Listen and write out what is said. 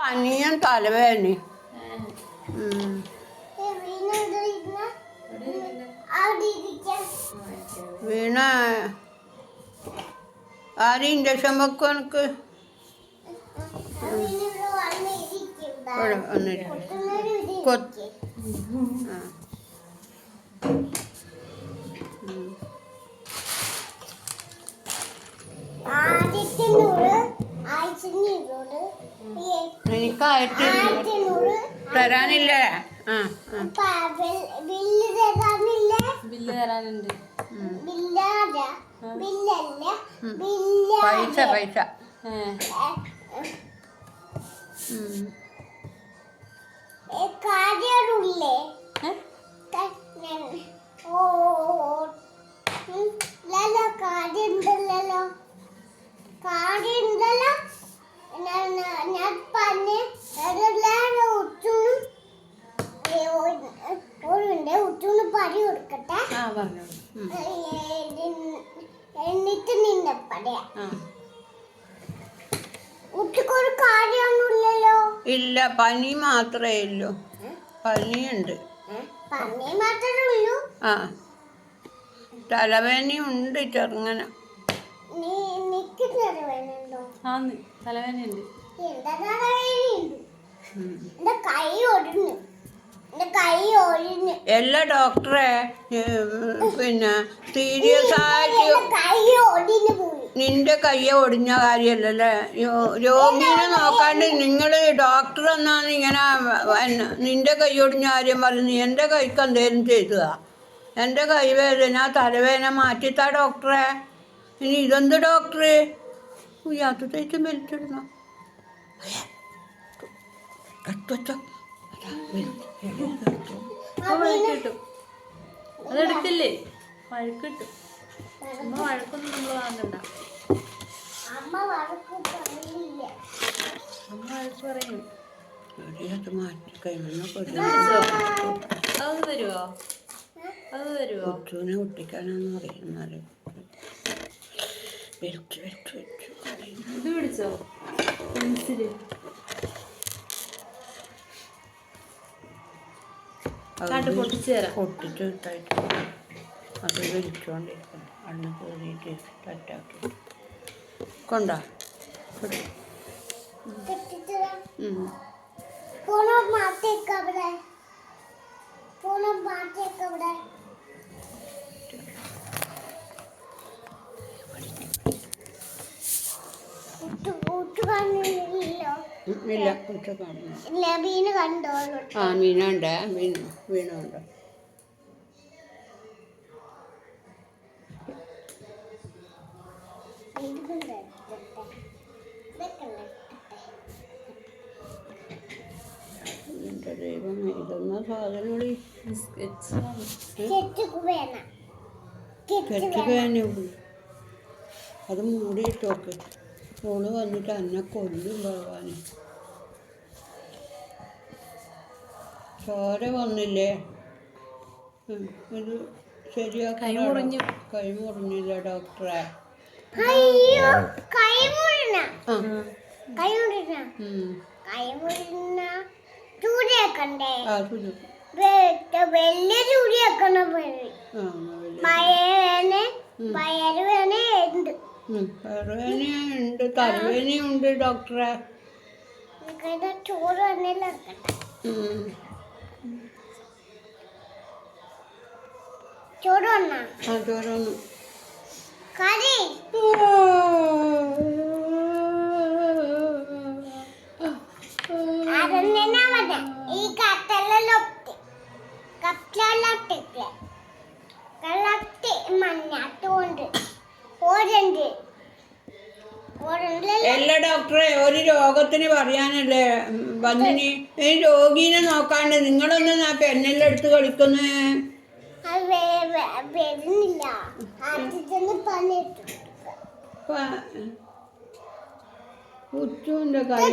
പനിയും തലവേദനയും. വീണ ആരും ഇഞ്ചക്ഷൻ വെക്കും എനിക്ക് എനിക്കായിട്ട് തരാനില്ല. ബില്ല് തരാനുണ്ട്. പൈസ പൈസ പടി കൊടുക്കട്ടെ എന്നിട്ട് നിന്നെ പറയാ. ഉച്ചക്കൊരു കാര്യമൊന്നുമില്ലല്ലോ. ഇല്ല, പനി മാത്രമേ ഉള്ളൂ. പനിയുണ്ട്. പനി മാത്രമേ ഉള്ളൂ. ആ, തലവേദനയുണ്ട് ചെറുങ്ങനെ. നിനക്ക് തലവേദനയുണ്ടോ? തലവേദനയുണ്ട്. എല്ലാ ഡോക്ടറെ പിന്നെ സീരിയസ് ആയിട്ട് നിന്റെ കയ്യ ഒടിഞ്ഞ കാര്യമല്ലല്ലേ. രോഗീനെ നോക്കാണ്ട് നിങ്ങൾ ഡോക്ടർ എന്നാണ് ഇങ്ങനെ നിന്റെ കൈ ഒടിഞ്ഞ കാര്യം പറഞ്ഞു. എൻ്റെ കൈക്ക് എന്തേലും ചെയ്തതാ. എൻ്റെ കൈ വേദന തലവേദന മാറ്റിത്താ ഡോക്ടറെ. ഇനി ഇതെന്ത് ഡോക്ടറ് യാത്ര തേച്ച് മെലിച്ചിടുന്നോ? അതെടുത്തില്ലേ വഴക്കിട്ടു. അമ്മ വഴക്കൊന്നും നമ്മൾ വാങ്ങണ്ട. അമ്മ വഴക്ക് പറയും. അത് തരുവോ? കൊച്ചുവിനെ ഒട്ടിക്കാനാന്ന് പറയുന്നത്. ഇത് പിടിച്ചോ പെൻസില്. പൊട്ടിച്ച് ഇട്ടായിട്ട് അത് വലിച്ചോണ്ടിരിക്കണം. അന്ന് കയറിയിട്ട് ടറ്റാക്കി കൊണ്ടാ ഇല്ല. ഉച്ച കാണുന്നു. ആ, മീനുണ്ട്. വീണുണ്ട്. എന്റെ ദൈവം, ഇതൊന്നും സാധനങ്ങളി അത് മൂടിയിട്ടോക്ക്. ഓള് വന്നിട്ട് എന്നെ കൊല്ലും ഭഗവാന്. ചോര വന്നില്ലേ? ഇത് ശരിയാക്കി. കൈ മുറിഞ്ഞില്ല ഡോക്ടറെ. വയറുവേദനയുണ്ട്, തലവേദനയുണ്ട് ഡോക്ടറെ. ചോറ് വന്നില്ല. ചോറ് വന്നാ? ആ, ചോറ് വന്നു. കറി ഈ കട്ടലൊട്ട് മഞ്ഞാട്ടുണ്ട്. എല്ലാ ഡോക്ടറെ ഒരു രോഗത്തിന് പറയാനല്ലേ വന്നിനി. ഈ രോഗീനെ നോക്കാണ്ട് നിങ്ങളൊന്നും ആ പെണ്ണെല്ലാം എടുത്ത് കളിക്കുന്നേ. ഉച്ചൂന്റെ കൈ